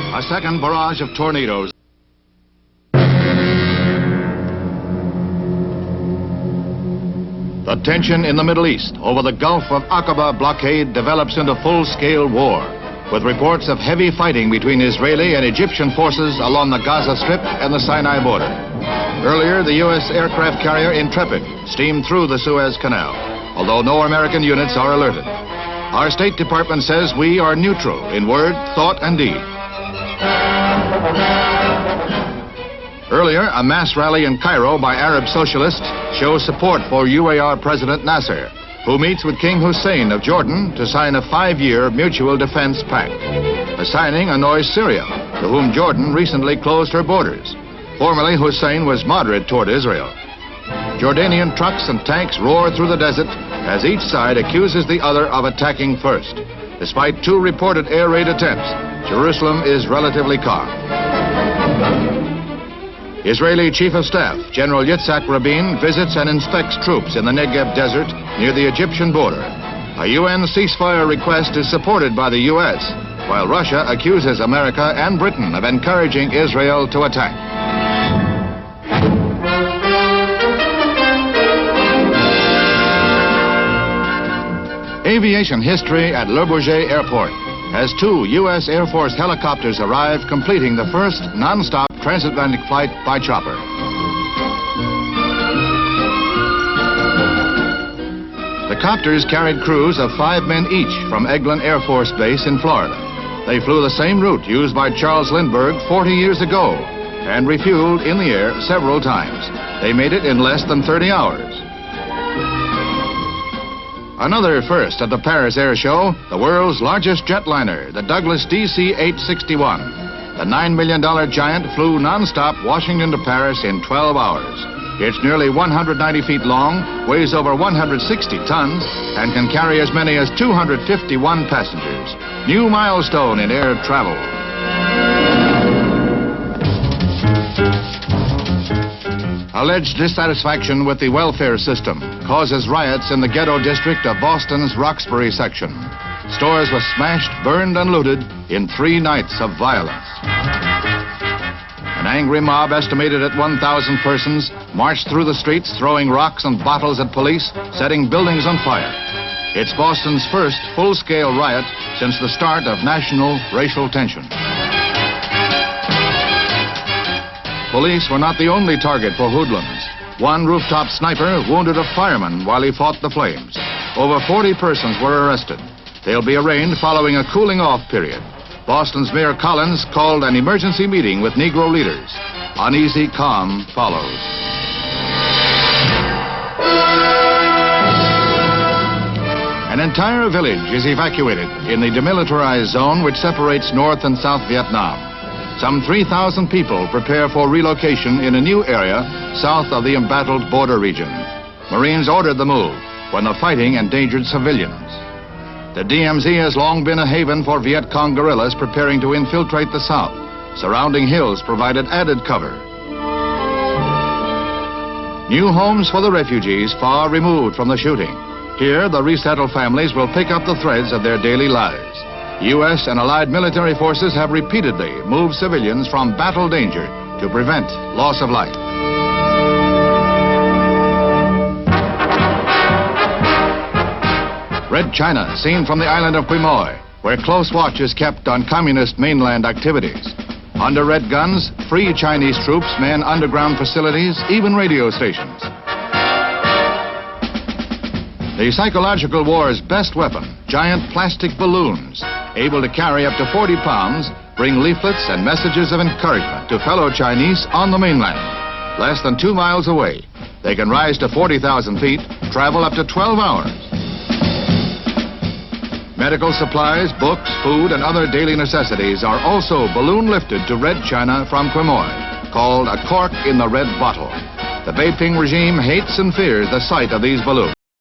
A second barrage of tornadoes. The tension in the Middle East over the Gulf of Aqaba blockade develops into full-scale war, with reports of heavy fighting between Israeli and Egyptian forces along the Gaza Strip and the Sinai border. Earlier, the U.S. aircraft carrier Intrepid steamed through the Suez Canal, although no American units are alerted. Our State Department says we are neutral in word, thought, and deed. Earlier, a mass rally in Cairo by Arab socialists shows support for UAR President Nasser, who meets with King Hussein of Jordan to sign a 5-year mutual defense pact. The signing annoys Syria, to whom Jordan recently closed her borders. Formerly, Hussein was moderate toward Israel. Jordanian trucks and tanks roar through the desert as each side accuses the other of attacking first. Despite 2 reported air raid attempts, Jerusalem is relatively calm. Israeli Chief of Staff General Yitzhak Rabin visits and inspects troops in the Negev desert near the Egyptian border. A UN ceasefire request is supported by the U.S., while Russia accuses America and Britain of encouraging Israel to attack. Aviation history at Le Bourget Airport as 2 U.S. Air Force helicopters arrive, completing the first non-stop transatlantic flight by chopper. The copters carried crews of 5 men each from Eglin Air Force Base in Florida. They flew the same route used by Charles Lindbergh 40 years ago and refueled in the air several times. They made it in less than 30 hours. Another first at the Paris Air Show, the world's largest jetliner, the Douglas DC-861. The $9 million giant flew non-stop Washington to Paris in 12 hours. It's nearly 190 feet long, weighs over 160 tons, and can carry as many as 251 passengers. New milestone in air travel. Alleged dissatisfaction with the welfare system causes riots in the ghetto district of Boston's Roxbury section. Stores were smashed, burned, and looted in 3 nights of violence. An angry mob estimated at 1,000 persons marched through the streets, throwing rocks and bottles at police, setting buildings on fire. It's Boston's first full-scale riot since the start of national racial tension. Police were not the only target for hoodlums. One rooftop sniper wounded a fireman while he fought the flames. Over 40 persons were arrested. They'll be arraigned following a cooling-off period. Boston's Mayor Collins called an emergency meeting with Negro leaders. Uneasy calm follows. An entire village is evacuated in the demilitarized zone which separates North and South Vietnam. Some 3,000 people prepare for relocation in a new area south of the embattled border region. Marines ordered the move when the fighting endangered civilians. The DMZ has long been a haven for Viet Cong guerrillas preparing to infiltrate the South. Surrounding hills provided added cover. New homes for the refugees far removed from the shooting. Here, the resettled families will pick up the threads of their daily lives. U.S. and allied military forces have repeatedly moved civilians from battle danger to prevent loss of life. Red China, seen from the island of Quemoy, where close watch is kept on communist mainland activities. Under red guns, free Chinese troops man underground facilities, even radio stations. The psychological war's best weapon, giant plastic balloons, able to carry up to 40 pounds, bring leaflets and messages of encouragement to fellow Chinese on the mainland. Less than 2 miles away, they can rise to 40,000 feet, travel up to 12 hours. Medical supplies, books, food, and other daily necessities are also balloon lifted to Red China from Quemoy, called a cork in the red bottle. The Beiping regime hates and fears the sight of these balloons.